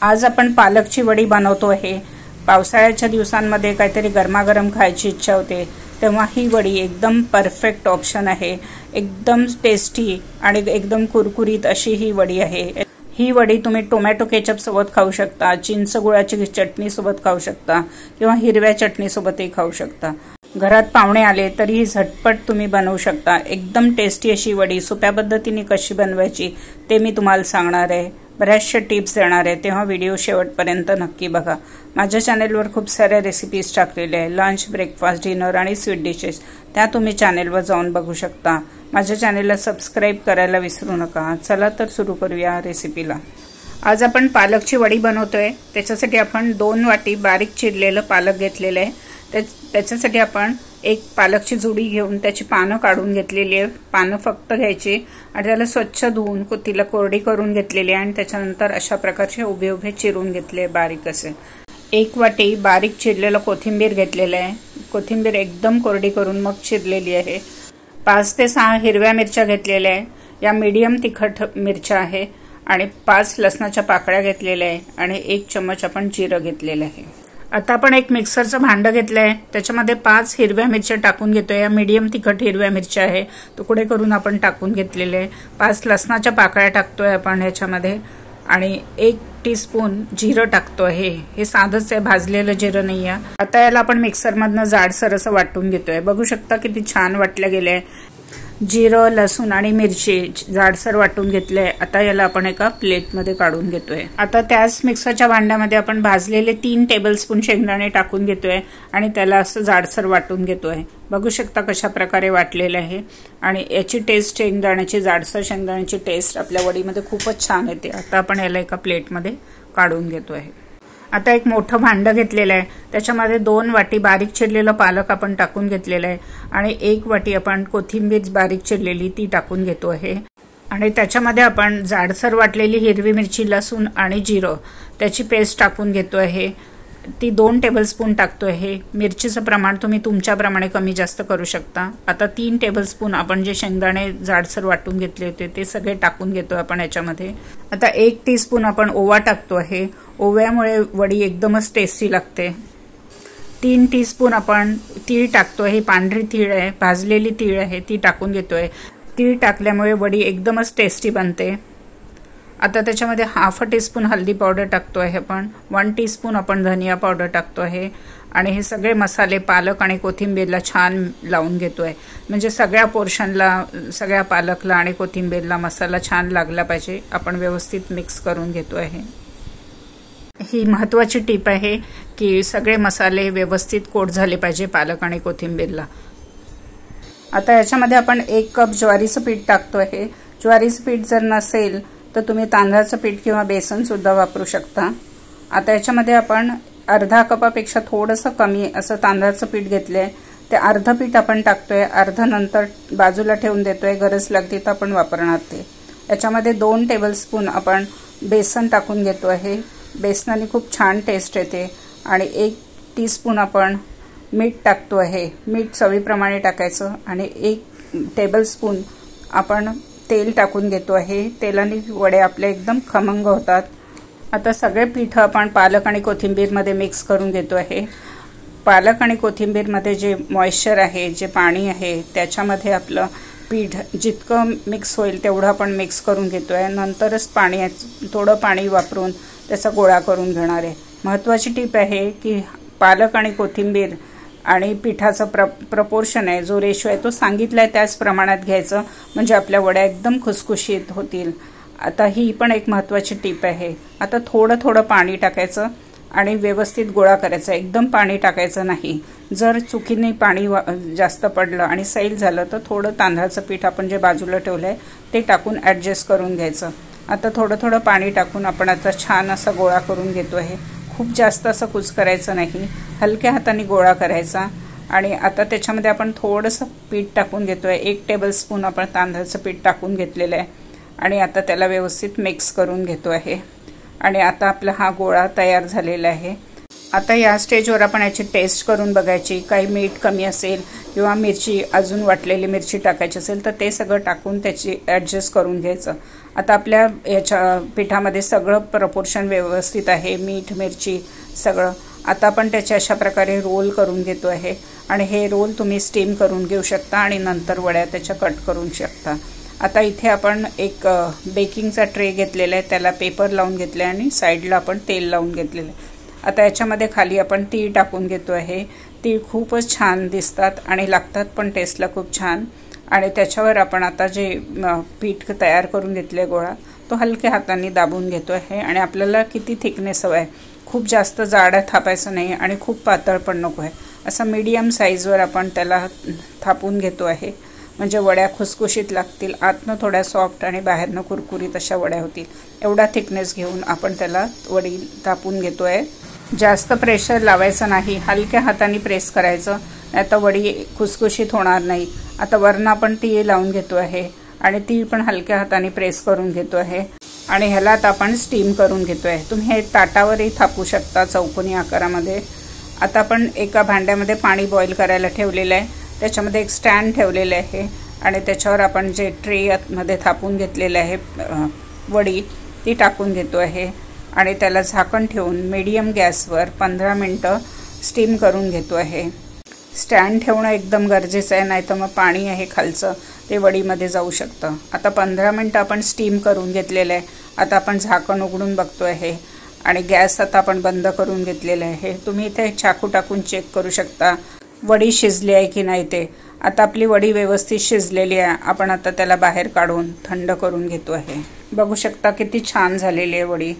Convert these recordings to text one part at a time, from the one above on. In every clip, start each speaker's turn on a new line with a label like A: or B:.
A: आज आपण पालकची वडी बनवतो आहे। पावसाळ्याच्या दिवसांमध्ये काहीतरी गरमागरम खायची इच्छा होते तेव्हा ही वडी एकदम परफेक्ट ऑप्शन आहे। एकदम टेस्टी आणि एकदम कुरकुरीत अशी ही वडी आहे। ही वडी तुम्ही टोमॅटो केचप सोबत खाऊ शकता, चिंच गुळाची चटणी सोबत खाऊ शकता किंवा हिरव्या चटणी सोबतही खाऊ शकता। घरात पाहुणे आले तरीही झटपट तुम्ही बनवू शकता। एकदम टेस्टी अशी वडी सोप्या पद्धतीने कशी बनवायची ते मी तुम्हाला सांगणार आहे। बऱ्याचशा टिप्स देणार आहे, तेव्हा व्हिडिओ शेवटपर्यंत नक्की बघा। माझ्या चॅनलवर खूप साऱ्या रेसिपीज टाकलेल्या आहे, लंच, ब्रेकफास्ट, डिनर आणि स्वीट डिशेस, त्या तुम्ही चॅनलवर जाऊन बघू शकता। माझ्या चॅनलला सबस्क्राइब करायला विसरू नका। चला तर सुरू करूया रेसिपीला। आज आपण पालकची वडी बनवतोय। त्याच्यासाठी आपण 2 वाटी बारीक चिरलेलं पालक घेतलेलं आहे। त्याच्यासाठी आपण एक पालकची जुडी घेऊन त्याची पानं काढून घेतलेली आहे। पानं फक्त घ्यायची आणि त्याला स्वच्छ धुवून तिला कोरडी करून घेतलेली आहे आणि त्याच्यानंतर अशा प्रकारचे उभे उभे चिरून घेतले बारीक असे। 1 वाटी बारीक चिरलेलं कोथिंबीर घेतलेलं आहे। कोथिंबीर एकदम कोरडी करून मग चिरलेली आहे। 5 ते 6 हिरव्या मिरच्या घेतलेल्या आहे। या मीडियम तिखट मिरच्या आहे आणि 5 लसणाच्या पाकळ्या घेतलेल्या आहे आणि 1 चम्मच आपण जिरं घेतलेलं आहे। आता आपण एक मिक्सरचं भांडं घेतलंय, त्याच्यामध्ये 5 हिरव्या मिरच्या टाकून घेतोय। या मीडियम तिखट हिरव्या मिरच्या आहे, तुकडे करून आपण टाकून घेतलेले आहे। 5 लसणाच्या पाकळ्या टाकतोय आपण ह्याच्यामध्ये आणि 1 टीस्पून जिरं टाकतोय। हे साधंच आहे, भाजलेलं जिरं नाही आहे। आता याला आपण मिक्सरमधनं जाडसर असं वाटून घेतोय। बघू शकता किती छान वाटलं गेलंय। जिरं, लसूण आणि मिरची जाडसर वाटून घेतले। आता याला आपण एका प्लेटमध्ये काढून घेतोय। आता त्याच मिक्सरच्या भांड्यामध्ये आपण भाजलेले 3 टेबलस्पून शेंगदाणे टाकून घेतोय आणि त्याला असं जाडसर वाटून घेतोय। बघू शकता कशा प्रकारे वाटलेलं आहे आणि याची टेस्ट, शेंगदाण्याची जाडसर शेंगदाण्याची टेस्ट आपल्या वडीमध्ये खूपच छान येते। आता आपण याला एका प्लेटमध्ये काढून घेतोय। आता एक मोठं भांडं घेतलेलं आहे, त्याच्यामध्ये 2 वाटी बारीक चिरलेलं पालक आपण टाकून घेतलेलं आहे आणि 1 वाटी आपण कोथिंबीर बारीक चिरलेली ती टाकून घेतो आहे आणि त्याच्यामध्ये आपण जाडसर वाटलेली हिरवी मिरची, लसूण आणि जिरं त्याची पेस्ट टाकून घेतो आहे। ती 2 टेबलस्पून टाकतो आहे। मिरचीचं प्रमाण तुम्ही तुमच्याप्रमाणे कमी जास्त करू शकता। आता 3 टेबलस्पून आपण जे शेंगदाणे जाडसर वाटून घेतले होते ते सगळे टाकून घेतो आपण याच्यामध्ये। आता 1 टीस्पून आपण ओवा टाकतो आहे। ओव्यामुळे वडी एकदमच टेस्टी लागते। 3 टीस्पून आपण तीळ टाकतो आहे। पांढरी तीळ आहे, भाजलेली तीळ आहे, ती टाकून घेतोय। तीळ टाकल्यामुळे वडी एकदमच टेस्टी बनते। आता त्याच्यामध्ये 1/2 टीस्पून हळदी पावडर टाकतो आहे आपण। 1 टीस्पून आपण धनिया पावडर टाकतो आहे आणि हे सगळे मसाले पालक आणि कोथिंबीरला छान लावून घेतोय, म्हणजे सगळ्या पोर्शनला, सगळ्या पालकला आणि कोथिंबीरला मसाला छान लागला पाहिजे। आपण व्यवस्थित मिक्स करून घेतो आहे। ही महत्त्वाची टीप आहे की सगळे मसाले व्यवस्थित कोट झाले पाहिजे पालक आणि कोथिंबीरला। आता याच्यामध्ये आपण 1 कप ज्वारीचं पीठ टाकतो आहे। ज्वारीचं पीठ जर नसेल तर तुम्ही तांदळाचं पीठ किंवा बेसन सुद्धा वापरू शकता। आता याच्यामध्ये आपण अर्धा कपापेक्षा थोडंसं कमी असं तांदळाचं पीठ घेतलंय, ते अर्ध पीठ आपण टाकतोय, अर्ध नंतर बाजूला ठेवून देतोय, गरज लागली तर आपण वापरणार ते। याच्यामध्ये 2 टेबलस्पून आपण बेसन टाकून घेतो आहे। बेसनाने खूप छान टेस्ट येते आणि 1 टीस्पून आपण मीठ टाकतो आहे। मीठ चवीप्रमाणे टाकायचं आणि 1 टेबलस्पून आपण तेल टाकून घेतो आहे। तेलाने वडे आपले एकदम खमंग होतात। आता सगळे पीठ आपण पालक आणि कोथिंबीरमध्ये मिक्स करून घेतो आहे। पालक आणि कोथिंबीरमध्ये जे मॉइश्चर आहे, जे पाणी आहे, त्याच्यामध्ये आपलं पीठ जितकं मिक्स होईल तेवढं आपण मिक्स करून घेतो आहे। नंतरच थोडं पाणी वापरून त्याचा गोळा करून घेणार आहे। महत्त्वाची टीप आहे की पालक आणि कोथिंबीर आणि पिठाचा प्रपोर्शन आहे, जो रेशो आहे तो सांगितलाय त्याच प्रमाणात घ्यायचं, म्हणजे आपल्या वड्या एकदम खुसखुशीत होतील। आता ही पण एक महत्त्वाची टीप आहे। आता थोडं पाणी टाकायचं आणि व्यवस्थित गोळा करायचा, एकदम पाणी टाकायचं नाही। जर चुकीने पाणी जास्त पडलं आणि सैल झालं तर थोडं तांदळाचं पीठ आपण जे बाजूला ठेवलंय ते टाकून ॲडजस्ट करून घ्यायचं। आता थोडं पाणी टाकून आपण आता छान असा गोळा करून घेतो आहे। खूप जास्त असं कुच करायचं नाही, हलक्या हाताने गोळा करायचा आणि आता त्याच्यामध्ये आपण थोडंसं पीठ टाकून घेतोय। 1 टेबलस्पून आपण तांदळाचं पीठ टाकून घेतलेलं आहे आणि आता त्याला व्यवस्थित मिक्स करून घेतो आहे आणि आता आपला हा गोळा तयार झालेला आहे। आता या स्टेजवर आपण याची टेस्ट करून बघायची, काही मीठ कमी असेल किंवा मिरची अजून वाटलेली मिरची टाकायची असेल तर ते सगळं टाकून त्याची ॲडजस्ट करून घ्यायचं। आता आपल्या याच्या पिठामध्ये सगळं प्रपोर्शन व्यवस्थित आहे, मीठ मिरची सगळं. आता आपण त्याचे अशा प्रकारे रोल करून घेतो आहे आणि हे रोल तुम्ही स्टीम करून घेऊ शकता आणि नंतर वड्या त्याच्या कट करू शकता. आता इथे आपण एक बेकिंगचा ट्रे घेतलेला आहे, त्याला पेपर लावून घेतले आणि साईडला आपण तेल लावून घेतलेलं आहे. आता याच्यामध्ये खाली आपण तीळ टाकून घेतो आहे. तीळ खूपच छान दिसतात आणि लागतात पण टेस्टला खूप छान. आणि त्याच्यावर आपण आता जे पीठ तयार करून घेतले गोळा, तो हलक्या हाताने दाबून घेतो आहे. आणि आपल्याला किती थिकनेस हवा आहे, खूप जास्त जाड थापायचं नाही आणि खूप पातळ पण नको आहे, असं मीडियम साईजवर आपण त्याला थापून घेतो आहे. म्हणजे वड्या खुसखुशीत लागतील, आतनं थोड्या सॉफ्ट आणि बाहेरनं कुरकुरीत अशा वड्या होतील. एवढा थिकनेस घेऊन आपण त्याला वडी थापून घेतो आहे. जास्त प्रेशर लावायचं नाही, हलक्या हाताने प्रेस करायचं, नाही तर वडी खुसखुशीत होणार नाही. आता वरनं आपण तीळ लावून घेतो आहे आणि तीळ पण हलक्या हाताने प्रेस करून घेतो आहे आणि ह्याला आता आपण स्टीम करून घेतो आहे. तुम्ही हे ताटावरही थापू शकता चौकोनी आकारामध्ये. आता आपण एका भांड्यामध्ये पाणी बॉईल करायला ठेवलेलं आहे, त्याच्यामध्ये एक स्टँड ठेवलेलं आहे आणि त्याच्यावर आपण जे ट्रेमध्ये थापून घेतलेलं आहे वडी, ती टाकून घेतो आहे आणि त्याला झाकण ठेवून मीडियम गॅसवर 15 मिनटं स्टीम करून घेतो आहे. स्टँड ठेवणं एकदम गरजेचं आहे, नाही तर मग पाणी आहे खालचं ते वडीमध्ये जाऊ शकतं. आता 15 मिनटं आपण स्टीम करून घेतलेलं आहे. आता आपण झाकण उघडून बघतो आहे आणि गॅस आता आपण बंद करून घेतलेला आहे. तुम्ही इथे चाकू टाकून चेक करू शकता वडी शिजली आहे की नाही ते. आता आपली वडी व्यवस्थित शिजलेली आहे. आपण आता त्याला बाहेर काढून थंड करून घेतो आहे. बघू शकता किती छान झालेली आहे वडी.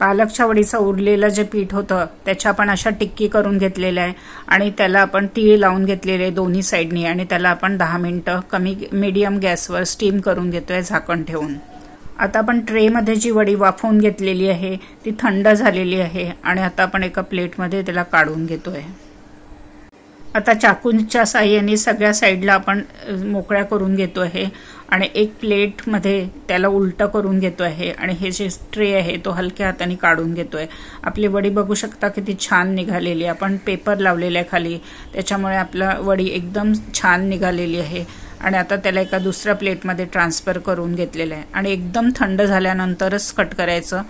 A: पालकच्या वडीचं उरलेलं जे पीठ होतं त्याच्या आपण अशा टिक्की करून घेतलेल्या आहे आणि त्याला आपण तीळ लावून घेतलेले दोन्ही साईडनी आणि त्याला आपण 10 मिनटं मीडियम गॅसवर स्टीम करून घेतोय झाकण ठेवून. आता आपण ट्रेमध्ये जी वडी वाफवून घेतलेली आहे ती थंड झालेली आहे आणि आता आपण एका प्लेटमध्ये त्याला काढून घेतोय. आता चाकूच्या साहाय्याने सगळ्या साईडला आपण मोकळ्या करून घेतो आहे आणि एक प्लेटमध्ये त्याला उलटं करून घेतो आहे आणि हे जे ट्रे आहे तो हलक्या हाताने काढून घेतो आहे. आपली वडी बघू शकता किती छान निघालेली आहे. आपण पेपर लावलेला आहे खाली, त्याच्यामुळे आपला वडी एकदम छान निघालेली आहे. आणि आता त्याला एका दुसऱ्या प्लेटमध्ये ट्रान्सफर करून घेतलेलं आहे आणि एकदम थंड झाल्यानंतरच कट करायचं.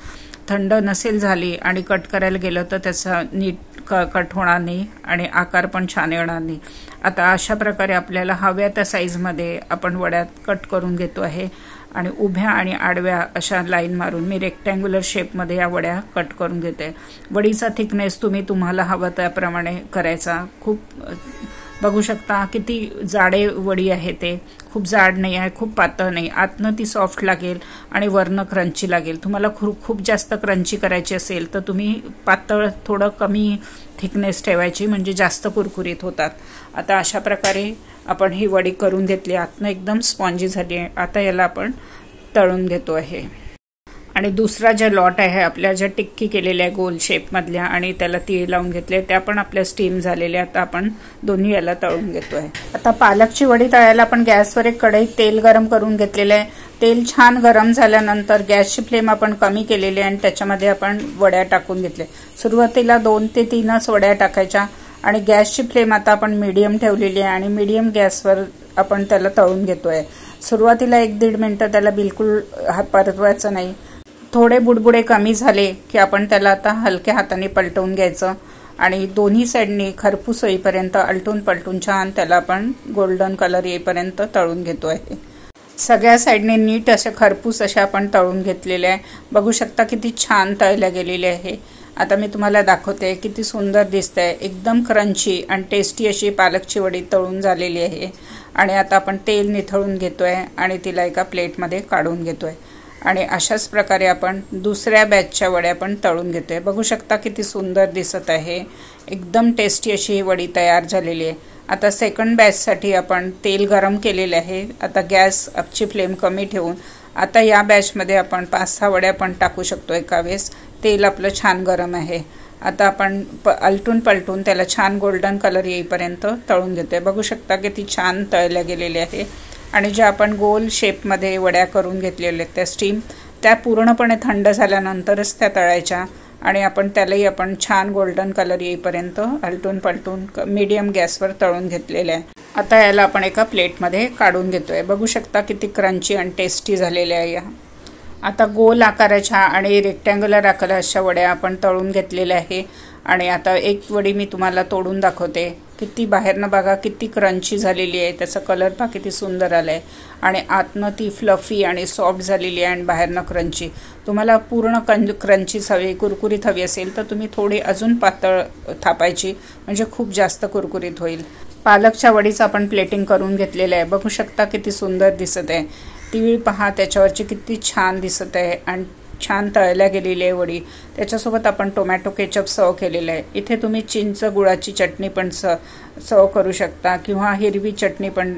A: थंड नसेल झाली आणि कट करायला गेलं तर त्याचा नीट कट होणार नाही आणि आकार पण छान येणार नाही. आता अशा प्रकारे आपल्याला हव्या त्या साईजमध्ये आपण वड्यात कट करून घेतो आहे आणि उभ्या आणि आडव्या अशा लाईन मारून मी रेक्टँग्युलर शेपमध्ये या वड्या कट करून घेते. वडीचा थिकनेस तुम्हाला हवा त्याप्रमाणे करायचा. खूप बघू शकता किती जाडे वडी आहे, ते खूप जाड नाही आहे, खूप पातळ नाही. आतनं ती सॉफ्ट लागेल आणि वरनं क्रंची लागेल. तुम्हाला खूप जास्त क्रंची करायची असेल तर तुम्ही पातळ थोडं कमी थिकनेस ठेवायची, म्हणजे जास्त कुरकुरीत होतात. आता अशा प्रकारे आपण ही वडी करून घेतली, आतनं एकदम स्पॉन्जी झाली आहे. आता याला आपण तळून घेतो आहे आणि दुसरा जे लॉट आहे आपल्या ज्या टिक्की केलेल्या आहे गोल शेपमधल्या आणि त्याला तीळ लावून घेतले त्या पण आपल्या स्टीम झालेल्या. आता आपण दोन्ही याला तळून घेतो आहे. आता पालकची वडी तळायला आपण गॅसवर एक कढईत तेल गरम करून घेतलेलं आहे. तेल छान गरम झाल्यानंतर गॅसची फ्लेम आपण कमी केलेली आहे आणि त्याच्यामध्ये आपण वड्या टाकून घेतले. सुरुवातीला 2 ते 3च वड्या टाकायच्या आणि गॅसची फ्लेम आता आपण मीडियम ठेवलेली आहे आणि मीडियम गॅसवर आपण त्याला तळून घेतोय. सुरुवातीला 1-1.5 मिनिटं त्याला बिलकुल परतवायचं नाही. थोडे बुडबुडे कमी झाले की आपण त्याला आता हलक्या हाताने पलटवून घ्यायचं आणि दोन्ही साईडनी खरपूस येईपर्यंत आलटून पलटून छान त्याला आपण गोल्डन कलर येईपर्यंत तळून घेतो आहे. सगळ्या साईडने नीट अशा खरपूस अशा आपण तळून घेतलेल्या आहे. बघू शकता किती छान तळल्या गेलेले आहे. आता मी तुम्हाला दाखवते किती सुंदर दिसतंय. एकदम क्रंची आणि टेस्टी अशी पालकची वडी तळून झालेली आहे आणि आता आपण तेल निथळून घेतोय आणि तिला एका प्लेटमध्ये काढून घेतोय आणि अशाच प्रकारे आपण दुसऱ्या बॅचच्या वड्या पण तळून घेतोय. बघू शकता किती सुंदर दिसत आहे. एकदम टेस्टी अशी ही वडी तयार झालेली आहे. आता सेकंड बॅचसाठी आपण तेल गरम केलेले आहे. आता गॅसची फ्लेम कमी ठेवून आता या बॅचमध्ये आपण 5-6 वड्या पण टाकू शकतो एका वेळेस. तेल आपलं छान गरम आहे. आता आपण आलटून पलटून त्याला छान गोल्डन कलर येईपर्यंत तळून घेतोय. बघू शकता किती छान तळल्या गेलेले आहे आणि ज्या आपण गोल शेपमध्ये वड्या करून घेतलेल्या त्या स्टीम त्या पूर्णपणे थंड झाल्यानंतरच त्या तळायच्या आणि आपण त्यालाही आपण छान गोल्डन कलर येईपर्यंत आलटून पलटून मीडियम गॅसवर तळून घेतलेल्या आहे. आता याला आपण एका प्लेटमध्ये काढून घेतोय. बघू शकता किती क्रंची आणि टेस्टी झालेल्या आहे या. आता गोल आकाराच्या आणि रेक्टँग्युलर आकाराच्या वड्या आपण तळून घेतलेल्या आहे आणि आता एक वडी मी तुम्हाला तोडून दाखवते. किती बाहेरनं बघा किती क्रंची झालेली आहे, त्याचा कलर पहा किती सुंदर आला आहे आणि आतनं ती फ्लफी आणि सॉफ्ट झालेली आहे आणि बाहेरनं क्रंची. तुम्हाला पूर्ण क्रंचीच हवी, कुरकुरीत हवी असेल तर तुम्ही थोडी अजून पातळ थापायची, म्हणजे खूप जास्त कुरकुरीत होईल. पालकच्या वडीचं आपण प्लेटिंग करून घेतलेलं आहे. बघू शकता किती सुंदर दिसत आहे. तीळ पहा त्याच्यावरची किती छान दिसत आहे आणि छान तळल्या गेलेली आहे वडी. त्याच्यासोबत आपण टोमॅटो केचप सर्व केलेलं आहे. इथे तुम्ही चिंच गुळाची चटणी पण सर्व करू शकता किंवा हिरवी चटणी पण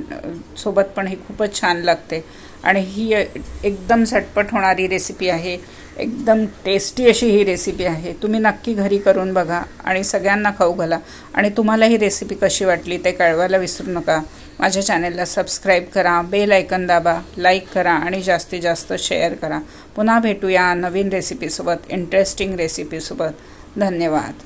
A: सोबत पण ही खूपच छान लागते. आणि ही एकदम झटपट होणारी रेसिपी आहे, एकदम टेस्टी अशी ही रेसिपी आहे. तुम्ही नक्की घरी करून बघा आणि सगळ्यांना खाऊ घाला. आणि तुम्हाला ही रेसिपी कशी वाटली ते कळवायला विसरू नका. माझ्या चॅनलला सबस्क्राईब करा, बेल आयकन दाबा, लाईक करा आणि जास्तीत जास्त शेअर करा. पुन्हा भेटूया नवीन रेसिपीसोबत, इंटरेस्टिंग रेसिपीसोबत. धन्यवाद.